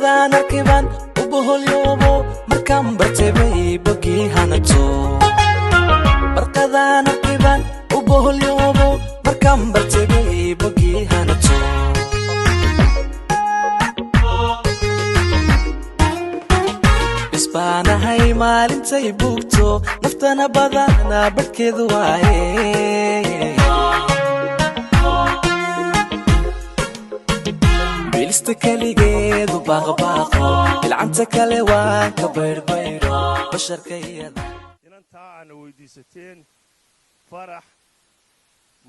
برقدان ركبان وبهو اليومو مركم برتبي بقي هانتو برقدان ركبان وبهو اليومو مركم برتبي بقي هانتو اسبانا هاي مالنتي بوكتو نفتنا بدانا بركض وايه استكالي وباغباغو العنتك لوان كبير بيرو بشر كيدا inantaa aan weydiisateen farax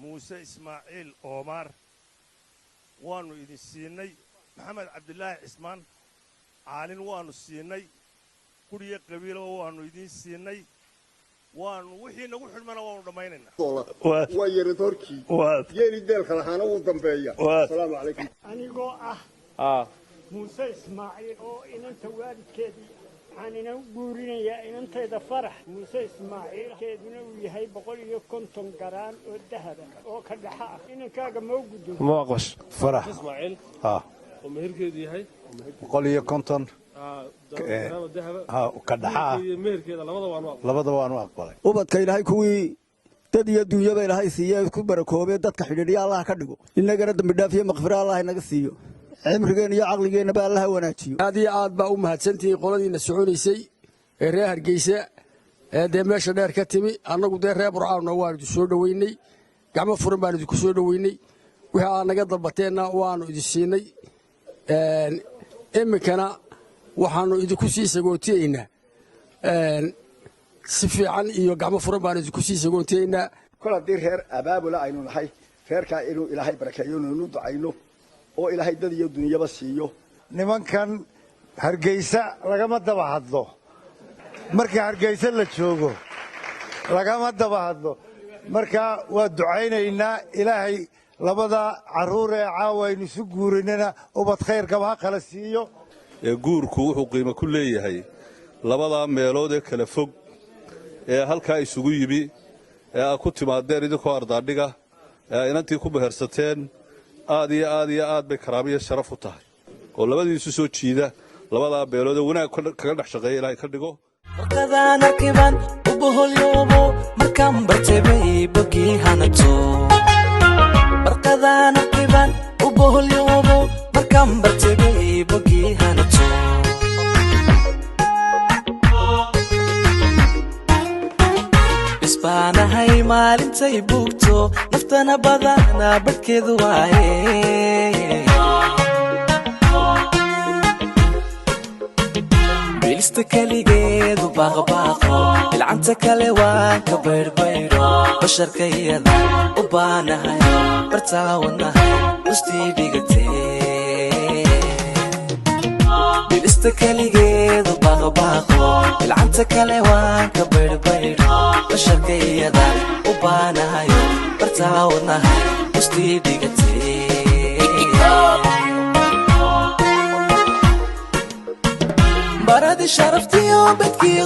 muuse ismacil omar waanu idin siinay maxamed cabdulahi cismaan caalin waanu siinay kuriye qabiilo waanu idin siinay waanu wixii nagu xidhmana waanu dhamaynayna waa yiri dorkii yeeri deelka lahaana uu dambeeya assalaamu alaykum anigoo muuse ismacil oo inanta waalidkeedii aanina guurinaya inanteeda farax muuse ismacil keeduna uu yahay 150 garaan oo dahab oo ka dhaxa inankaaga ma gudo موقش فرح اسماعيل oo meherkeedu yahay 150 كدحا meherkeeda labada waan u aqbalay ubadka ilaahay kuwii dad iyo dunyada ilaahay siiyay ku barakoobay dadka xidhiidhiya Allah ka dhigo inagana dambi dhaafiye maqfira Allah inaga siiyo cimrigeena iyo aqligeena baa Allah wanaajiyo aad iyo aad baa u mahadsantihiin qoladiina soconaysay ee reer Hargeysa ee meesha dheer ka timi annagu reer Burcaano waan idin soo dhaweynay gacmo furan baan idin ku soo dhaweynay wixii aan naga dalbateena waanu idin siinay imikana waxaanu idinku sii sagootiyeynaa si fiican iyo gacmo furan baan idinku sii sagootiyeynaa kol haddii reer abaabula aynu nahay reerkaa inuu ilaahay barakeeyo inuu ducayno oo ilaahay dad iyo dunyaba siiyo nimankan Hargeysa lagama daba hadlo marka Hargeysa la joogo lagama daba hadlo marka waa ducaynaynaa ilaahay labada caruur ee caawaynu isu guurinana ubad khayr gaba kala siiyo guurku wuxuu qiimo ku leeyahay labada meelood ee kala fog ee halka isugu yimi ee ku timaadeen idinkoo ardaadhiga inantii ku behersateen aad iyo aad bay karaamiye sharaf u tahay oo labadiisu soo jiida labada beelood wanaag kaga dhex shaqeeya ilaahay ka dhigo برقدان ركبان وبهو اليومو مركم برتبي بقي هانتو برقدان ركبان وبهو اليومو مركم برتبي بقي هانتو اسبانا هاي مالنتي بوكتو نفتنا بدانا بركض وايه استكالي وباغباغو العنتك لوان كبير بيرو بشر كيدا وبانا هاي برتاونا هاي وستي ديغتي استكالي وباغباغو العنتك لوان كبير بيرو بشر كيدا وبانا هاي برتاونا هاي وستي ديغتي بردي شرفتي وبدكي